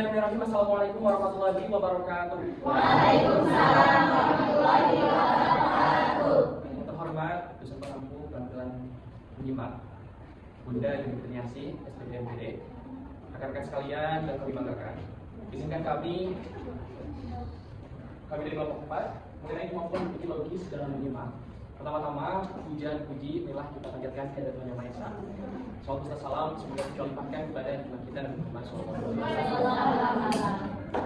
Assalamualaikum warahmatullahi wabarakatuh. Waalaikumsalam warahmatullahi wabarakatuh. Yang terhormat dosen pengampu penampilan menyimak Bunda Yuni Kurniasi, SPDD MPD, rekan-rekan sekalian dan kami banggakan. Izinkan kami dari kelompok 4 mengenai kemampuan berpikir logis dalam menyimak. Pertama-tama, puja dan puji marilah kita panjatkan kepada Tuhan Yang Maha Esa. Salawat serta salam semoga kita limpahkan kepada Tuhan kita dan Muhammad SAW.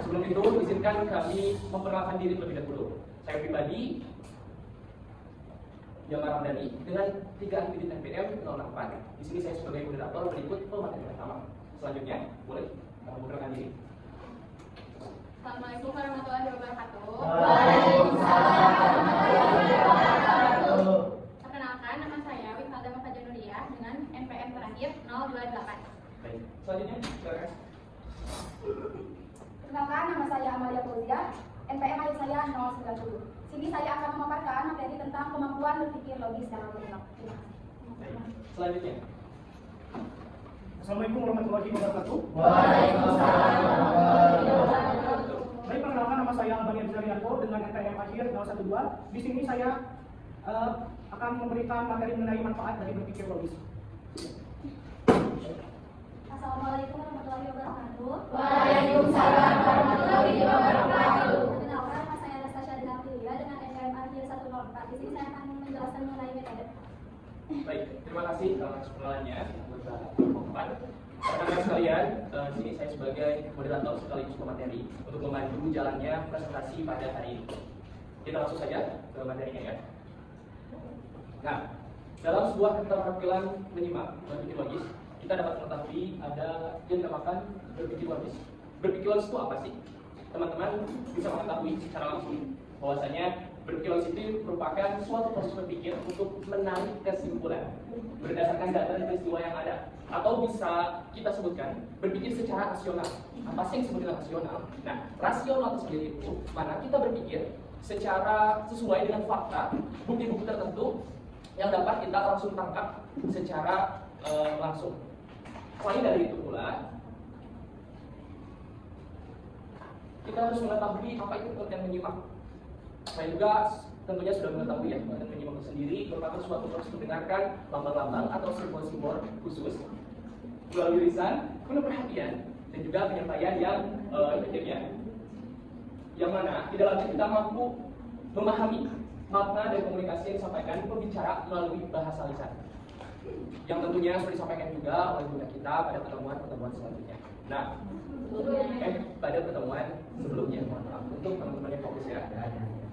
Sebelum itu, izinkan kami memperkenalkan diri terlebih dahulu. Saya pribadi, Jamal Ramdhani, dengan 3 aktivitas NPM 064. Di sini saya sebagai moderator berikut pemateri pertama. Selanjutnya, boleh memperkenalkan diri. Assalamualaikum warahmatullahi wabarakatuh. Waalaikumsalam warahmatullahi wabarakatuh. Perkenalkan, nama saya Wifalda Mafajanuria dengan NPM terakhir 028. Baik, selanjutnya silakan. Perkenalkan, nama saya Amalia Fauzia, NPM akhir saya 090. Sini saya akan memaparkan materi tentang kemampuan berpikir logis dalam menyimak. Terima kasih. Baik, selanjutnya. Assalamualaikum warahmatullahi wabarakatuh. Waalaikumsalam warahmatullahi wabarakatuh. Baik, perkenalkan nama saya Albani Abdularianto dengan NPM akhir 012. Di sini saya akan memberikan materi mengenai manfaat dari berpikir logis. Assalamualaikum warahmatullahi wabarakatuh. Waalaikumsalam warahmatullahi wabarakatuh. Perkenalkan, nama saya Anastasia Dinaptilia dengan NPM akhir 104. Di sini saya akan menjelaskan mengenai metode. Baik, terima kasih atas perkenalannya. Rekan-rekan sekalian, sini saya sebagai moderator sekaligus pemateri untuk membantu jalannya presentasi pada hari ini. Kita langsung saja ke materinya ya. Nah, dalam sebuah keterampilan menyimak berpikir logis, kita dapat mengetahui ada yang dinamakan berpikir logis. Berpikir logis itu apa sih? Teman-teman bisa mengetahui secara langsung bahwasanya berpikir logis itu merupakan suatu proses berpikir untuk menarik kesimpulan berdasarkan data dan peristiwa yang ada, atau bisa kita sebutkan berpikir secara rasional. Apa sih yang disebut dengan rasional? Nah, rasional itu sendiri itu mana kita berpikir secara sesuai dengan fakta, bukti-bukti tertentu yang dapat kita langsung tangkap secara langsung. Selain dari itu pula, kita harus mengetahui apa itu pengertian menyimak. Saya juga tentunya sudah mengetahui ya, pengertian menyimak itu sendiri merupakan suatu proses mendengarkan lambang-lambang atau simbol-simbol khusus melalui lisan, penuh perhatian, dan juga penyampaian yang efektifnya. Yang mana di dalamnya kita mampu memahami makna dan komunikasi yang disampaikan pembicara melalui bahasa lisan. Yang tentunya sudah disampaikan juga oleh Bunda kita pada pertemuan-pertemuan selanjutnya. Nah, pada pertemuan sebelumnya, mohon maaf untuk teman-teman yang fokus ya.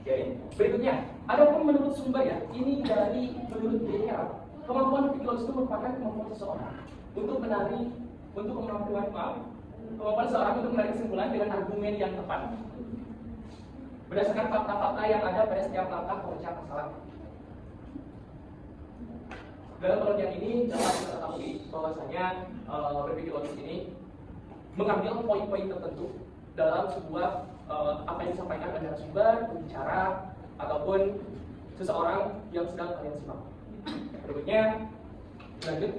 Oke, berikutnya, adapun menurut sumber ya, ini dari menurut Becker, kemampuan berpikir logis itu merupakan kemampuan seseorang untuk kemampuan seseorang untuk menarik kesimpulan dengan argumen yang tepat berdasarkan fakta-fakta yang ada pada setiap langkah pemecah masalah. Dalam pengertian ini dapat kita ketahui bahwasanya berpikir logis ini mengambil poin-poin tertentu dalam sebuah apa yang disampaikan oleh narasumber, pembicara, ataupun seseorang yang sedang kalian simak. Berikutnya, lanjut.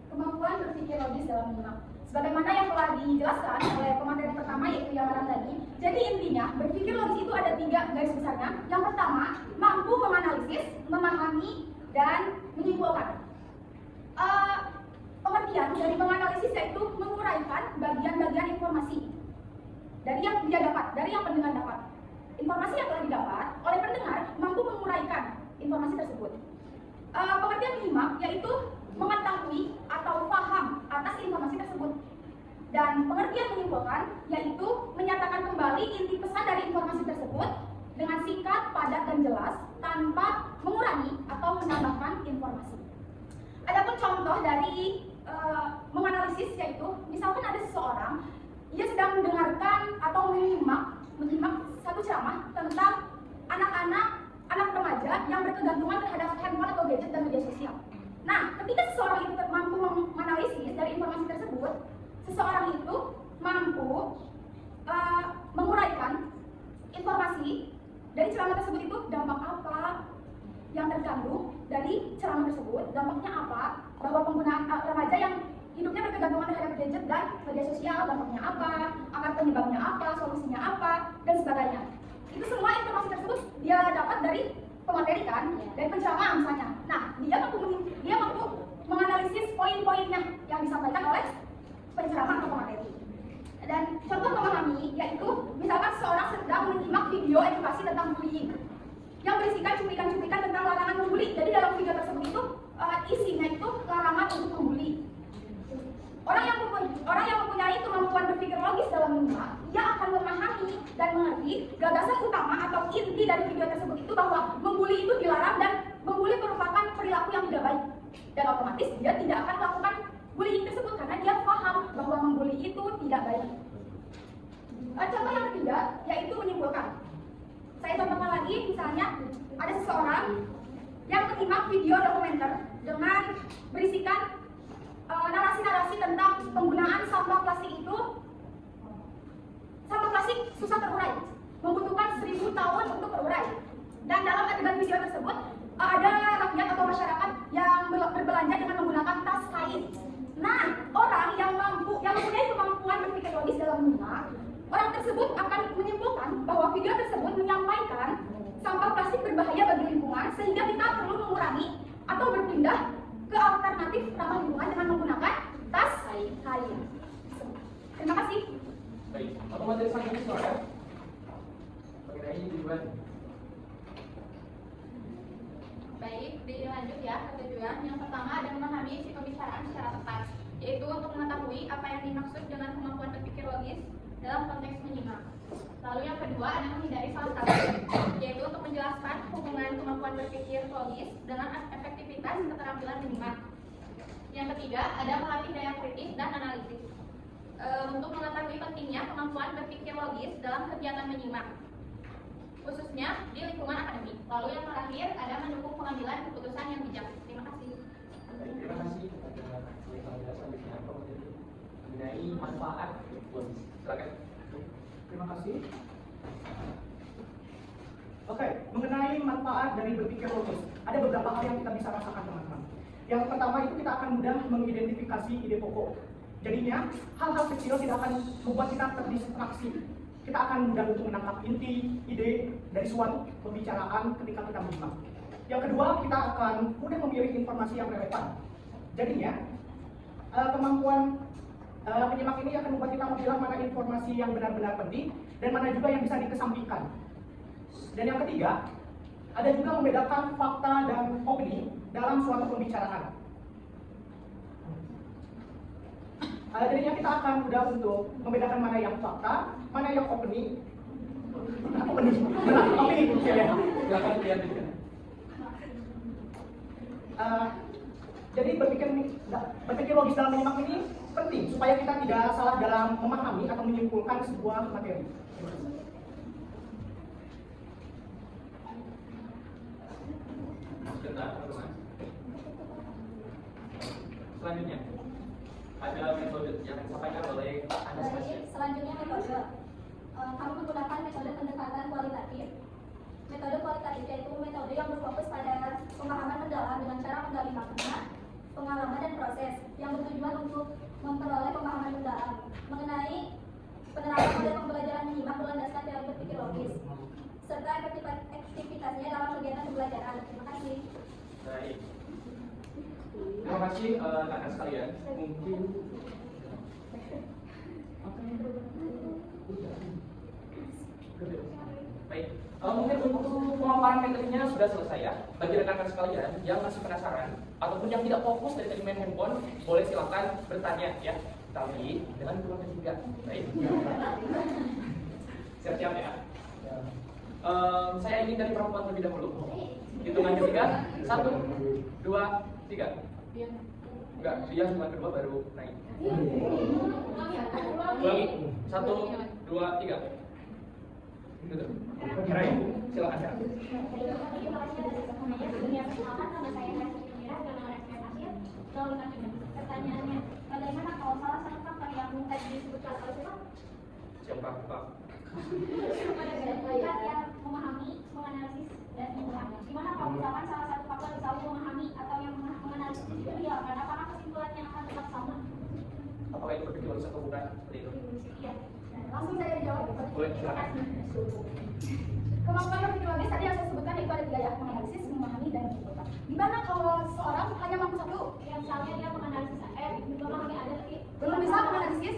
Kemampuan berpikir logis dalam menyimak. Sebagaimana yang telah dijelaskan oleh pemateri pertama yaitu Yamaran tadi. Jadi intinya berpikir logis itu ada 3 garis besarnya. Yang pertama, mampu menganalisis, memahami, dan menyimpulkan. Pengertian dari menganalisis yaitu menguraikan bagian-bagian informasi dari yang dia dapat, dari yang pendengar dapat. Informasi yang telah didapat oleh pendengar mampu menguraikan informasi tersebut. Pengertian menyimak yaitu mengetahui atau paham atas informasi tersebut. Dan pengertian menyimpulkan yaitu menyatakan kembali inti pesan dari informasi tersebut dengan singkat, padat, dan jelas tanpa mengurangi atau menambahkan informasi. Adapun contoh dari menganalisis yaitu misalkan ada seseorang ia sedang mendengarkan atau menyimak satu ceramah tentang anak remaja yang berkegantungan terhadap handphone atau gadget dan media sosial. Nah, ketika seseorang itu mampu menganalisis dari informasi tersebut, seseorang itu mampu menguraikan informasi dari ceramah tersebut itu dampak apa yang terkandung dari ceramah tersebut, dampaknya apa, bahwa penggunaan remaja yang hidupnya berkegantungan terhadap gadget dan media sosial, dampaknya apa, akar penyebabnya apa, solusinya apa, dan sebagainya. Itu semua informasi tersebut dia dapat dari pemateri kan, dari penceramah misalnya. Nah, dia mampu menganalisis poin-poinnya yang disampaikan oleh penceramah atau pemateri. Dan contoh memahami yaitu misalkan seorang sedang menyimak video edukasi tentang bullying yang berisikan cuplikan-cuplikan tentang larangan membuli. Jadi dalam video tersebut itu isinya itu larangan untuk membuli. Orang yang mempunyai kemampuan berpikir logis dalam menyimak, ia akan memahami dan mengerti gagasan utama atau inti dari video tersebut itu bahwa membuli itu dilarang dan membuli merupakan perilaku yang tidak baik. Dan otomatis dia tidak akan melakukan bullying tersebut karena dia paham bahwa membuli itu tidak baik. Contoh yang ketiga yaitu menyimpulkan. Saya contohkan lagi, misalnya ada seseorang yang menyimak video dokumenter dengan berisikan narasi-narasi tentang penggunaan sampah plastik itu. Sampah plastik susah terurai, membutuhkan 1000 tahun untuk terurai. Dan dalam adegan video tersebut ada rakyat atau masyarakat yang berbelanja dengan menggunakan tas kain. Nah, orang yang mempunyai kemampuan berpikir logis dalam menyimak, orang tersebut akan menyimpulkan bahwa video tersebut menyampaikan sampah plastik berbahaya bagi lingkungan sehingga kita perlu mengurangi atau berpindah ke alternatif ramah lingkungan dengan menggunakan tas kain. Terima kasih. Baik, atau materi selanjutnya soalnya mengenai tujuan. Baik, dilanjut ya ke tujuan. Yang pertama ada memahami isi pembicaraan secara tepat, yaitu untuk mengetahui apa yang dimaksud dengan kemampuan berpikir logis dalam konteks menyimak. Lalu yang kedua ada menghindari salah satu, yaitu untuk menjelaskan hubungan kemampuan berpikir logis dengan efektivitas keterampilan menyimak. Yang ketiga ada melatih daya kritis dan analisis, untuk mengetahui pentingnya kemampuan berpikir logis dalam kegiatan menyimak, khususnya di lingkungan akademik. Lalu yang terakhir ada mendukung pengambilan keputusan yang bijak. Terima kasih. Terima kasih kepada penjelasan selanjutnya mengenai manfaat logis. Silakan. Terima kasih. Oke, mengenai manfaat dari berpikir logis, ada beberapa hal yang kita bisa rasakan teman-teman. Yang pertama itu kita akan mudah mengidentifikasi ide pokok. Jadinya hal-hal kecil tidak akan membuat kita terdistraksi. Kita akan mudah untuk menangkap inti ide dari suatu pembicaraan ketika kita menyimak. Yang kedua, kita akan mudah memilih informasi yang relevan. Jadinya kemampuan penyimak ini akan membuat kita memilah mana informasi yang benar-benar penting dan mana juga yang bisa dikesampingkan. Dan yang ketiga, ada juga membedakan fakta dan opini dalam suatu pembicaraan. Jadinya kita akan mudah untuk membedakan mana yang fakta, mana yang opini. Opini, ya. Silakan dilanjutkan. Jadi berpikir logis dalam menyimak ini penting supaya kita tidak salah dalam memahami atau menyimpulkan sebuah materi. Sebentar, teman-teman. Selanjutnya ada metode yang disampaikan oleh Anastasia. Selanjutnya metode. Kami menggunakan metode pendekatan kualitatif. Metode kualitatif yaitu metode yang berfokus pada pemahaman mendalam dengan cara menggali makna, pengalaman dan proses yang bertujuan untuk memperoleh pemahaman mendalam mengenai penerapan model pembelajaran menyimak berlandaskan teori berpikir logis serta efektivitasnya dalam kegiatan pembelajaran. Terima kasih. Baik. Terima kasih rekan sekalian. Mungkin baik. Mungkin untuk pemaparan materinya sudah selesai ya. Bagi rekan-rekan sekalian yang masih penasaran ataupun yang tidak fokus dari tadi main handphone, boleh silakan bertanya ya. Tapi dengan keluarga juga. Baik. Siap-siap ya. Saya ingin dari perempuan terlebih dahulu. Hitungan ketiga, 1, 2, 3. Enggak, dia hitungan kedua baru naik. Ulangi. 1, 2, 3. Gitu. Kirain, silakan ya. Pertanyaannya, bagaimana kalau salah satu faktor yang tadi disebutkan oleh Siapa Pak? yang memahami, menganalisis dan memahami. Gimana kalau misalkan salah satu faktor selalu memahami atau yang menganalisis itu dilakukan, apakah kesimpulannya akan tetap sama? itu berpikir logis atau bukan, seperti itu. Iya. Langsung saya jawab. Boleh, silakan. Kemampuan berpikir logis tadi yang saya sebutkan itu ada 3 ya, menganalisis, memahami, dan menyimpulkan. Di mana kalau seorang hanya mampu satu, yang misalnya dia menganalisis memahami ada tapi belum bisa menganalisis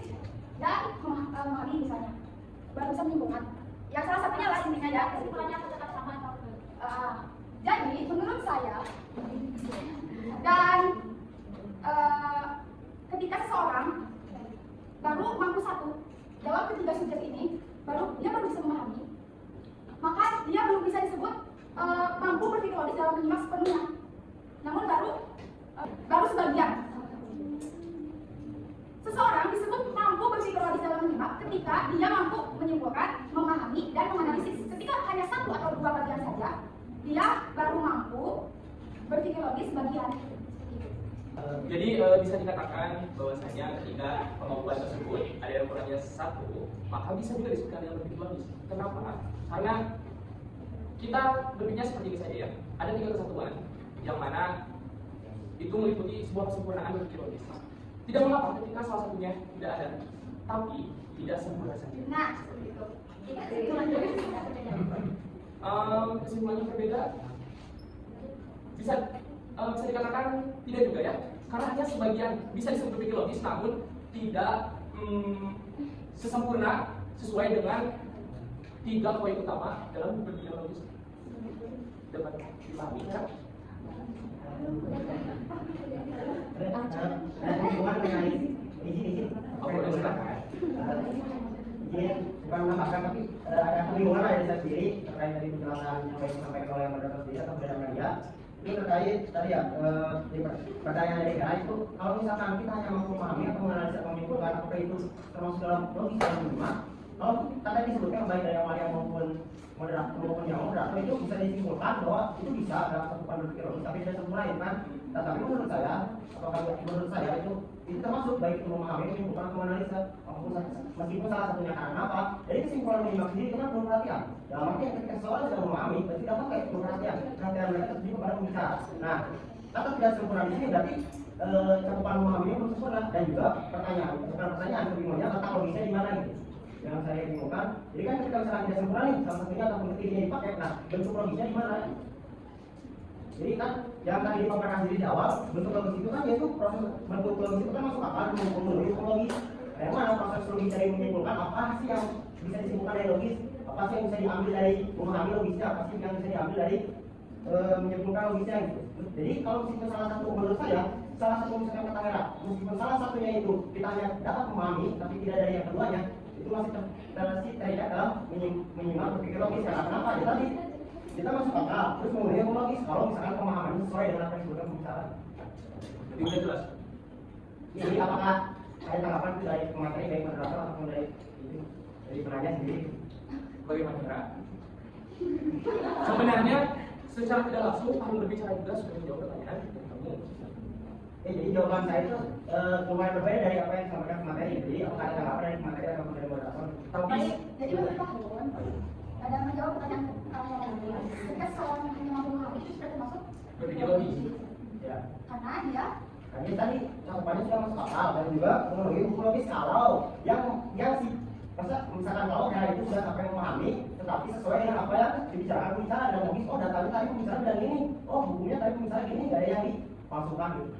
dan memahami misalnya, baru bisa menyimpulkan. Yang salah satunya lah intinya ya. kesimpulannya akan tetap sama atau Jadi menurut saya dan ketika seseorang baru mampu satu dalam ketiga subjek ini, dia baru bisa memahami, maka dia belum bisa disebut mampu berpikir logis dalam menyimak sepenuhnya. Namun baru sebagian. Seseorang disebut mampu berpikir logis dalam menyimak ketika dia mampu menyimpulkan, memahami, dan menganalisis. Ketika hanya 1 atau 2 bagian saja, dia baru mampu berpikir logis sebagian. Jadi bisa dikatakan bahwasanya ketika kemampuan tersebut ada yang kurangnya 1, maka bisa juga disebutkan dengan berpikir logis. Kenapa? Karena kita berpikirnya seperti ini saja ya. Ada 3 kesatuan yang mana itu meliputi sebuah kesempurnaan berpikir logis. Tidak mengapa ketika salah satunya tidak ada, tapi tidak sempurna saja. Nah, seperti itu. Kesimpulannya berbeda. Bisa dikatakan tidak juga ya, karena hanya sebagian bisa disebut berpikir logis, namun tidak sesempurna sesuai dengan 3 poin utama dalam berpikir logis. Dapat dipahami ya? Hubungan dengan izin. Boleh, silakan. Izin bukan menambahkan, tapi ada kebingungan dari saya sendiri terkait dari penjelasan yang disampaikan oleh moderator sendiri atau moderator media. Ini terkait tadi ya, pertanyaan dari Gara itu, kalau misalkan kita hanya mampu memahami atau menganalisis atau menyimpulkan apa itu termasuk dalam logis dalam menyimak, kalau tadi disebutkan baik dari awalnya maupun moderator maupun yang moderator itu bisa disimpulkan bahwa itu bisa dalam cakupan berpikir logis, tapi tidak sempurna kan. Tapi menurut saya, itu termasuk baik itu memahami, menyimpulkan, atau menganalisa, meskipun salah satunya karena apa? Jadi kesimpulan menyimak sendiri itu kan perlu perhatian. Dalam artian ketika seseorang sudah memahami, berarti tidak pakai perlu perhatian mereka tersebut kepada pembicara. Nah, kata tidak sempurna di sini berarti cakupan memahaminya belum sempurna, dan juga pertanyaan kebingungannya tentang logisnya di mana gitu. Yang saya bingungkan, jadi kan ketika misalkan tidak sempurna nih, salah satunya ataupun ketiganya dipakai, nah bentuk logisnya di mana? Jadi kan yang tadi dipaparkan sendiri di awal, bentuk logis itu kan yaitu proses bentuk logis itu kan masuk akal memenuhi hukum logis. Yang mana proses logis dari menyimpulkan apa sih yang bisa disimpulkan dari logis, apa sih yang bisa diambil dari memahami logisnya, apa sih yang bisa diambil dari menyimpulkan logisnya gitu. Jadi kalau meskipun salah satu menurut saya, salah satu misalkan kata Hera, meskipun salah satunya itu kita hanya dapat memahami tapi tidak dari yang keduanya, itu masih terlihat dalam menyimak berpikir logis. Karena kenapa? Ya tadi kita masuk akal, terus memenuhi hukum logis kalau misalkan pemahaman sesuai dengan apa yang disebutkan pembicaraan. Jadi udah jelas. Jadi apakah ada tanggapan itu dari pemateri baik moderator ataupun dari penanya sendiri? Bagaimana Kak? Sebenarnya secara tidak langsung kamu berbicara juga sudah menjawab pertanyaan dari kamu. Jadi jawaban saya itu lumayan berbeda dari apa yang disampaikan pemateri. Jadi apakah ada tanggapan dari pemateri ataupun dari moderator? Tapi Jadi menurut Pak ada menjawab pertanyaan ketika seorang hanya mampu memahami itu sudah termasuk berpikir logis. Ya. karena dia Ini tadi cakupannya sudah masuk akal dan juga memenuhi hukum logis kalau yang misalkan kalau Hera itu sudah sampai memahami, tetapi sesuai dengan apa yang dibicarakan pembicara dan logis, oh datanya tadi pembicara dan ini, oh bukunya tadi pembicara gini, nggak ada yang dipalsukan gitu.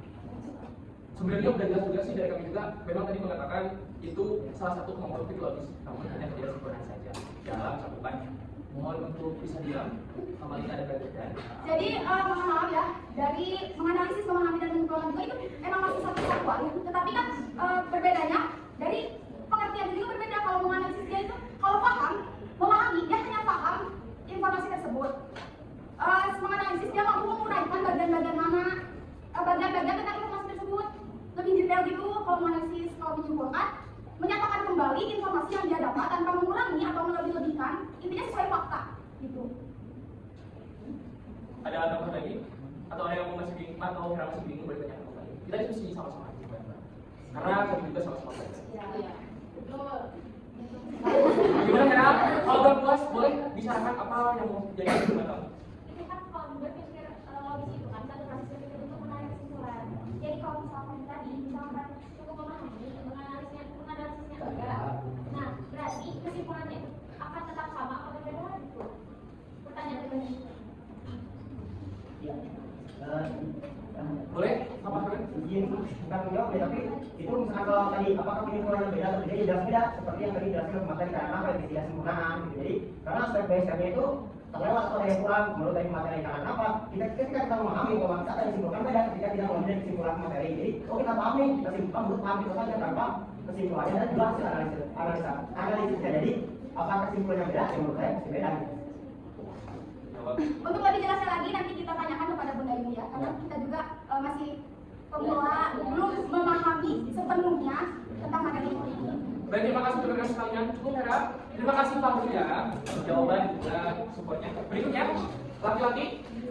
Sebenarnya udah jelas juga sih dari kami juga, memang tadi mengatakan itu salah satu kemampuan berpikir logis, namun hanya tidak sempurna saja dalam cakupannya. Mohon untuk bisa diam, kembali ada perbedaan. jadi mohon maaf ya, dari menganalisis, memahami, dan menyimpulkan juga itu emang masih satu kesatuan, tetapi kan berbedanya dari pengertian juga berbeda. Kalau menganalisis dia itu kalau paham, memahami, dia hanya paham informasi tersebut. Menganalisis dia mampu menguraikan bagian-bagian mana, bagian-bagian tentang informasi tersebut lebih detail gitu. Kalau menganalisis, kalau menyimpulkan, menyatakan kembali informasi yang dia dapat tanpa mengurangi atau melebih-lebihkan, intinya sesuai fakta gitu. Ada tambahan lagi? Atau ada yang masih bingung atau Hera masih bingung boleh tanya kembali? Kita diskusi sama-sama aja, karena kami juga sama-sama belajar. Iya, betul. Gimana Hera? Kalau udah puas boleh bicarakan apa yang mau jadi jawaban kamu? itu kan kalau berpikir logis itu kan satu proses berpikir untuk menarik kesimpulan. Jadi kalau misalkan tadi misalkan cukup memahami, menganalisis Boleh? Apa boleh? Izin bukan menjawab ya, tapi itu misalkan kalau tadi apakah penyempurnaan beda atau tidak, jelas beda seperti yang tadi dijelaskan materi karena apa yang tidak sempurnaan gitu. Jadi karena step by stepnya itu terlewat atau ada yang kurang menurut dari materi karena apa? Ketika kita memahami bahwa kita akan disimpulkan beda ketika tidak mengambil kesimpulan materi. Jadi kita pahami, kita simpulkan menurut paham itu saja tanpa kesimpulannya dan juga hasil analisisnya. Jadi apakah kesimpulannya beda? Ya menurut saya masih beda. Untuk lebih jelasnya lagi nanti kita tanyakan kepada Bunda Yuni ya, karena kita juga masih pemula belum memahami sepenuhnya tentang materi ini. Baik, terima kasih teman-teman sekalian. Cukup Hera. Terima kasih Pak Guru ya jawaban supportnya. Berikutnya laki-laki 1,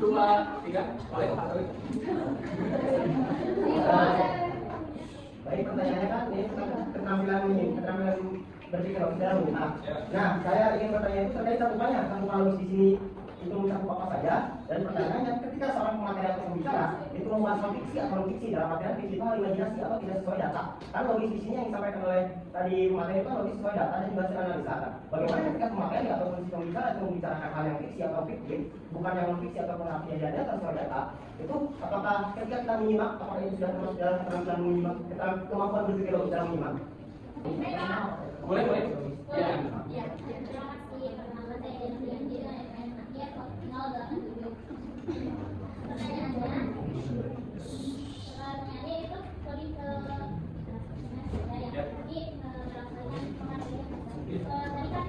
2, 3. Boleh Pak Guru. Baik, pertanyaannya kan ini keterampilan berpikir logis dalam menyimak. Nah, saya ingin bertanya itu terkait cakupan logis di sini itu mencakup apa saja, dan pertanyaannya ketika seorang pemateri atau pembicara itu membahas fiksi atau non fiksi dalam artian fiksi itu imajinasi atau tidak sesuai data. Kan logis di sini yang disampaikan oleh tadi pemateri itu logis sesuai data dan juga hasil analisa. Bagaimana ketika pemateri atau si pembicara itu membicarakan hal yang fiksi atau fiktif, bukan yang non fiksi ataupun artinya tidak data sesuai data, itu apakah ketika kita menyimak, apakah itu sudah termasuk dalam keterampilan menyimak, kemampuan berpikir logis dalam menyimak? Boleh, boleh. Ya. Ya, terima kasih. Pertama saya Janjian dengan FN Akhir 087. Pertanyaannya itu lebih ke tadi kan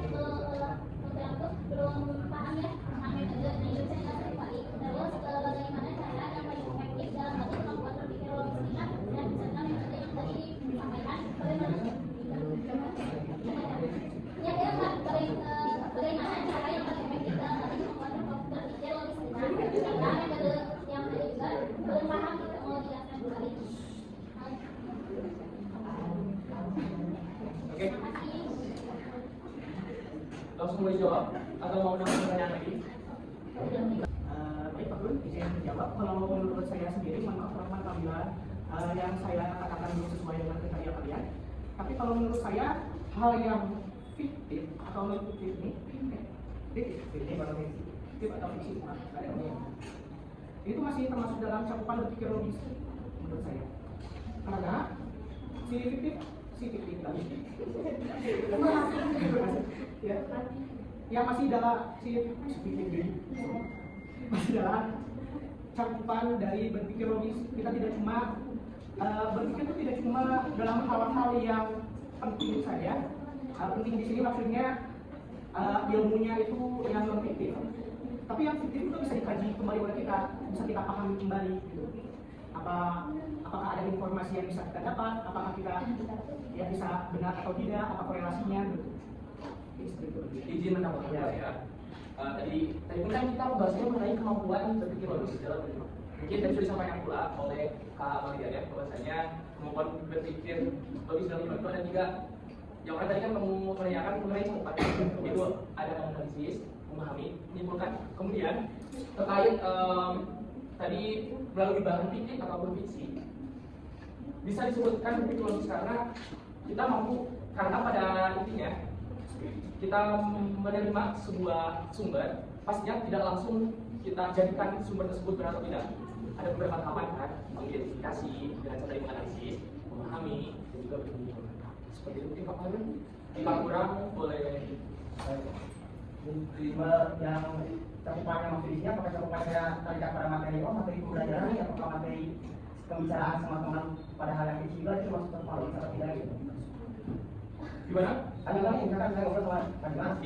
belum paham ya tentang metode saya nggak balik. Terus bagaimana cara yang paling efektif dalam hal kemampuan berpikir logis ingat dan misalkan metode yang tadi disampaikan bagaimana? Ya, bagaimana cara yang paling efektif dalam hal kemampuan berpikir logis ingat karena metode yang tadi juga belum paham kita mau jelaskan kembali. Oke. Langsung boleh jawab atau mau nambah pertanyaan lagi? Baik Pak Guru, izin menjawab. Kalau menurut saya sendiri, mohon maaf teman-teman apabila yang saya katakan belum sesuai dengan kriteria kalian. Tapi kalau menurut saya hal yang fiktif atau non fiktif ini fiktif atau fiksi itu masih termasuk dalam cakupan berpikir logis menurut saya. Karena si fiktif tadi ya, yang masih dalam masih dalam cakupan dari berpikir logis. Kita tidak cuma berpikir itu tidak cuma dalam hal-hal yang penting saja. Penting di sini maksudnya ilmunya itu yang non fiktif, tapi yang fiktif itu bisa dikaji kembali oleh kita, bisa kita pahami kembali gitu. Apakah ada informasi yang bisa kita dapat, apakah kita ya bisa benar atau tidak, apa korelasinya gitu. Izin menambahkan ya. Tadi kan kita membahasnya mengenai kemampuan berpikir logis dalam menyimak. Mungkin tadi sudah disampaikan pula oleh Kak Amalia ya, bahwasanya kemampuan berpikir logis dalam menyimak itu ada 3. Yang pertama tadi kan kamu menanyakan mengenai cakupan, itu ada menganalisis, memahami, menyimpulkan. Kemudian terkait tadi melalui bahan fiktif ataupun fiksi, bisa disebutkan berpikir logis karena kita mampu, karena pada intinya kita menerima sebuah sumber, pastinya tidak langsung kita jadikan sumber tersebut benar atau tidak. Ada beberapa tahapan kan, mengidentifikasi dengan cara menganalisis, memahami, dan juga berpikir. Seperti itu mungkin Pak Harun, jika kurang boleh yang cakupannya maksudnya apakah cakupannya terlihat pada materi materi pembelajaran atau materi pembicaraan sama teman pada hal yang kecil itu masuk cakupan logis atau tidak gitu. Gimana? Tadi kan misalkan saya ngobrol sama Pak Dimas,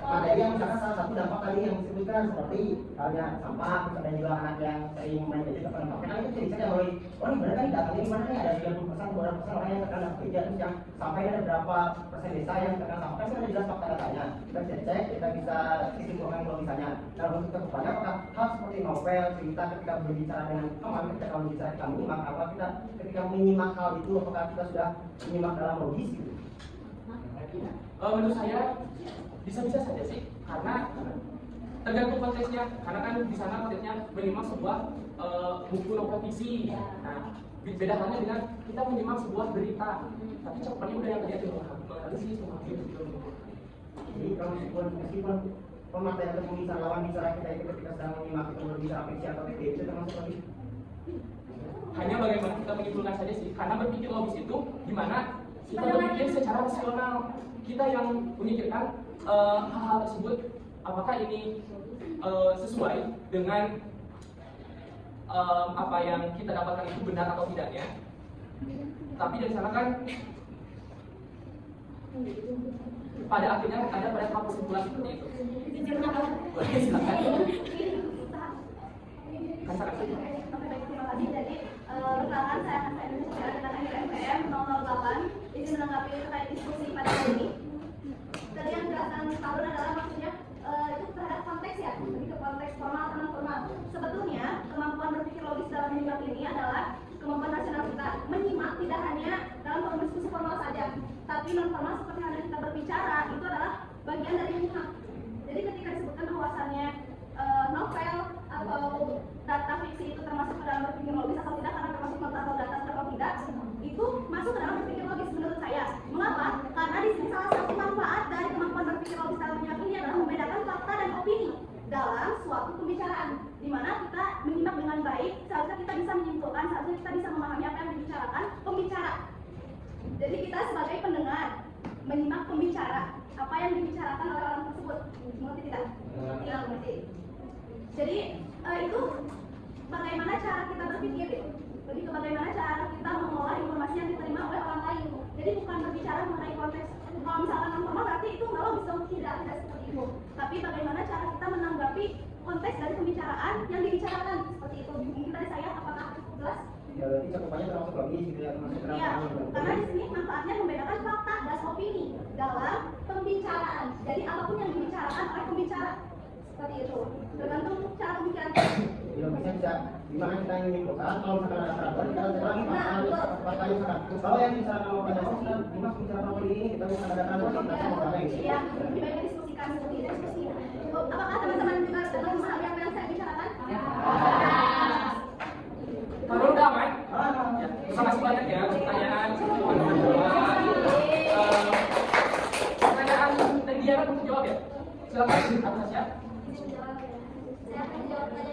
materi yang misalkan salah satu dampak tadi yang disebutkan seperti halnya sampah, dan juga anak yang sering main gadget atau apa. Karena itu cerita melalui, ini benar kan datanya gimana nih ada 90% orang yang terkena kerja, terus yang sampai ada berapa persen desa yang terkena sampah, kan sudah jelas fakta datanya. Kita bisa cek, kita bisa simpulkan kalau misalnya. Nah untuk kedepannya apakah hal seperti novel, cerita ketika berbicara dengan teman, ketika kalau bicara kita menyimak, apa kita ketika menyimak hal itu apakah kita sudah menyimak dalam logis gitu? Menurut saya bisa-bisa saja sih, karena tergantung konteksnya. Karena kan di sana konteksnya menyimak sebuah buku novel fiksi. Nah, beda halnya dengan kita menyimak sebuah berita, tapi cakupannya udah yang tadi menganalisis, memahami gitu. Jadi kalau meskipun pemateri atau pembicaraan lawan bicara kita itu ketika sedang menyimak itu berbicara fiksi atau fiktif itu termasuk logis? Hanya bagaimana kita menyimpulkan saja sih, karena berpikir logis itu gimana kita berpikir secara rasional, kita yang memikirkan hal-hal tersebut apakah ini sesuai dengan apa yang kita dapatkan itu benar atau tidaknya. Tapi dari sana kan pada akhirnya ada pada tahap kesimpulan seperti itu. Boleh silakan. Katakan. Terima kasih. Jadi perkenalkan saya akan berbicara tentang MPM 008. Izin menanggapi terkait diskusi pada hari ini. Tadi yang dijelaskan Harun adalah maksudnya itu terhadap konteks ya, lebih ke konteks formal atau non formal. Sebetulnya kemampuan berpikir logis dalam menyimak ini adalah kemampuan nasional kita menyimak tidak hanya dalam forum diskusi formal saja, tapi non formal seperti halnya kita berbicara itu adalah bagian dari menyimak. Jadi ketika disebutkan bahwasannya novel atau data fiksi itu termasuk ke dalam berpikir logis atau tidak karena termasuk novel atau data atau tidak, itu masuk ke dalam berpikir logis menurut saya. Mengapa? Karena di sini salah satu manfaat dari kemampuan berpikir logis dalam menyimak ini adalah membedakan fakta dan opini dalam suatu pembicaraan, di mana kita menyimak dengan baik, seharusnya kita bisa menyimpulkan, seharusnya kita bisa memahami apa yang dibicarakan pembicara. Jadi kita sebagai pendengar menyimak pembicara, apa yang dibicarakan oleh orang tersebut, mengerti tidak? Tidak mengerti. Jadi itu bagaimana cara kita berpikir, lebih ke bagaimana cara kita mengolah informasi yang diterima oleh orang lain. Jadi bukan berbicara mengenai konteks. Kalau misalkan non formal berarti itu nggak logis dong, tidak seperti itu. Tapi bagaimana cara kita menanggapi konteks dari pembicaraan yang dibicarakan seperti itu. Mungkin dari saya apakah jelas? Ya, berarti cakupannya termasuk logis gitu ya, termasuk Iya, karena di sini manfaatnya membedakan fakta dan opini dalam pembicaraan. Jadi apapun yang dibicarakan oleh pembicara seperti itu, tergantung cara pembicaraan. Ya, bisa gimana kita ingin menyimpulkan kalau misalkan ada syarat kita lagi faktanya syarat. Kalau yang bisa kalau banyak orang sudah dimas bicara soal ini kita bisa adakan kita mau apa gitu. Iya, lebih baik diskusikan seperti itu diskusi. Apakah teman-teman juga dalam memahami apa yang saya bicarakan? Kalau udah aman, ya, terima kasih banyak ya pertanyaan pertanyaan dan dia akan menjawab ya. Silakan atas ya. Saya akan menjawab pertanyaan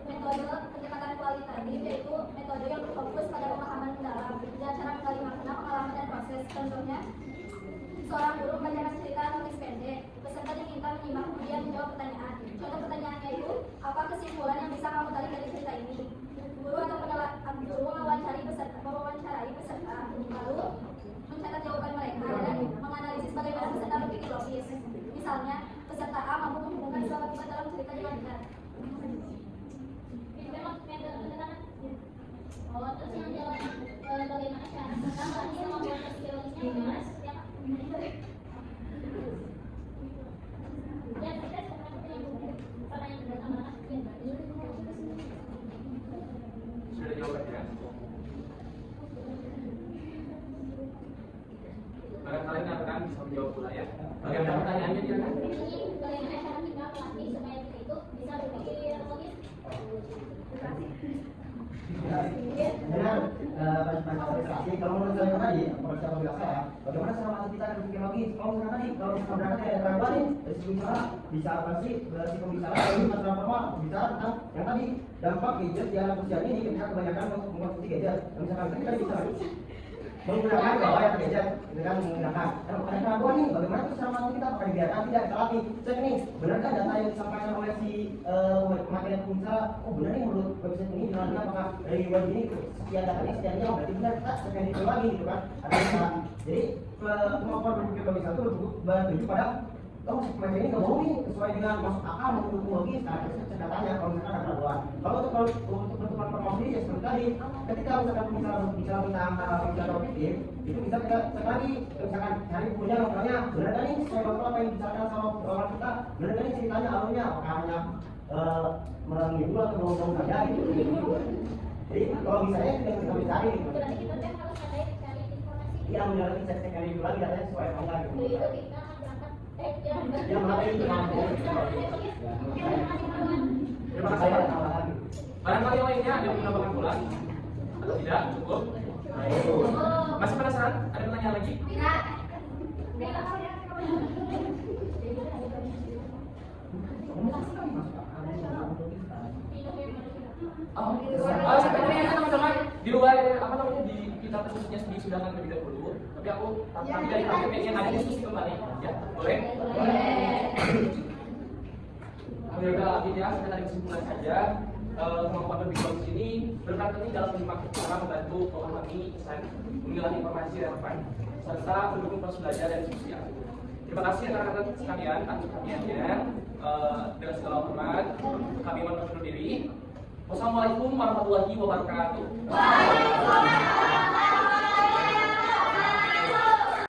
metode pendekatan kualitatif, yaitu metode yang berfokus pada pemahaman mendalam dan cara menggali makna, pengalaman dan proses. Contohnya, seorang guru membacakan cerita tulis pendek, peserta diminta menyimak kemudian menjawab pertanyaan. Contoh pertanyaannya itu, apa kesimpulan yang bisa kamu tarik dari cerita ini? Guru atau guru mewawancarai peserta, lalu mencatat jawaban mereka dan menganalisis bagaimana peserta berpikir logis. Misalnya, peserta A mampu menghubungkan dua kalimat dalam cerita dengan benar. Oh, terus yang jawab bagaimana cara pertama dia membuat berpikir logisnya gimana? Ya, kita sebenarnya yang pertanyaan pertama Sudah ada jawabannya? Barangkali akan bisa menjawab pula ya. Bagaimana pertanyaannya dia kan? bagaimana cara kita melatih supaya kita itu bisa berpikir logis? Dengan partisipasi, kalau menurut saya tadi, menurut saya bilang saya, bagaimana cara masuk kita berpikir logis? Kalau misalnya tadi, kalau misalnya berangkat dari terang nih, dari segi bicara, bisa apa sih? Si pembicara ini masalah formal, bicara tentang yang tadi dampak gadget di anak usia ini ketika kebanyakan mengkonsumsi gadget. Misalkan kita bisa menggunakan bahwa yang gadget dengan menggunakan. Dan pertanyaan kedua nih, bagaimana itu cara masuk kita? Apakah dibiarkan tidak? Kita latih. Cek nih, benarkah data yang disampaikan oleh si materi pembicara? Oh benar nih menurut website ini bilang apakah dari web ini sekian datanya sekian jauh? Berarti benar kita sekian itu lagi gitu kan? Ada bisa. Jadi kemampuan berpikir logis itu bertuju pada materi ini nggak bohong nih sesuai dengan masuk akal maupun logis. Nah kita datanya kalau misalkan ada keraguan. Kalau untuk bentukan informasi ya seperti tadi, ketika misalkan bicara tentang bicara objektif, itu bisa kita cek lagi, misalkan cari bukunya novelnya, benar nggak nih sesuai novel apa yang dibicarakan sama orang kita, benar nggak nih ceritanya alurnya, apakah hanya menghibur atau bohong saja gitu. Jadi kalau misalnya kita bisa cari gitu. Berarti kita harus cari informasi. Iya benar kita cek lagi dulu lagi datanya sesuai apa enggak gitu. Itu kita berangkat Yang melatih itu terima kasih ada tambahan. Barangkali yang lainnya ada yang menambahkan pula? Atau tidak? Cukup? Masih penasaran? Ada pertanyaan lagi? Tidak. Sebenarnya teman-teman di luar apa namanya di kita khususnya disudahkan terlebih dahulu, tapi aku tapi dari kami pengen ada diskusi kembali, ya boleh? Udah lagi ya, kita dari kesimpulan saja. Kemampuan berpikir logis ini berperan penting dalam menyimak cara membantu memahami pesan, memilah informasi relevan, serta mendukung proses belajar dan diskusi. Terima kasih rekan-rekan sekalian atas perhatiannya. Dengan segala hormat, kami mohon undur diri. Wassalamualaikum warahmatullahi wabarakatuh.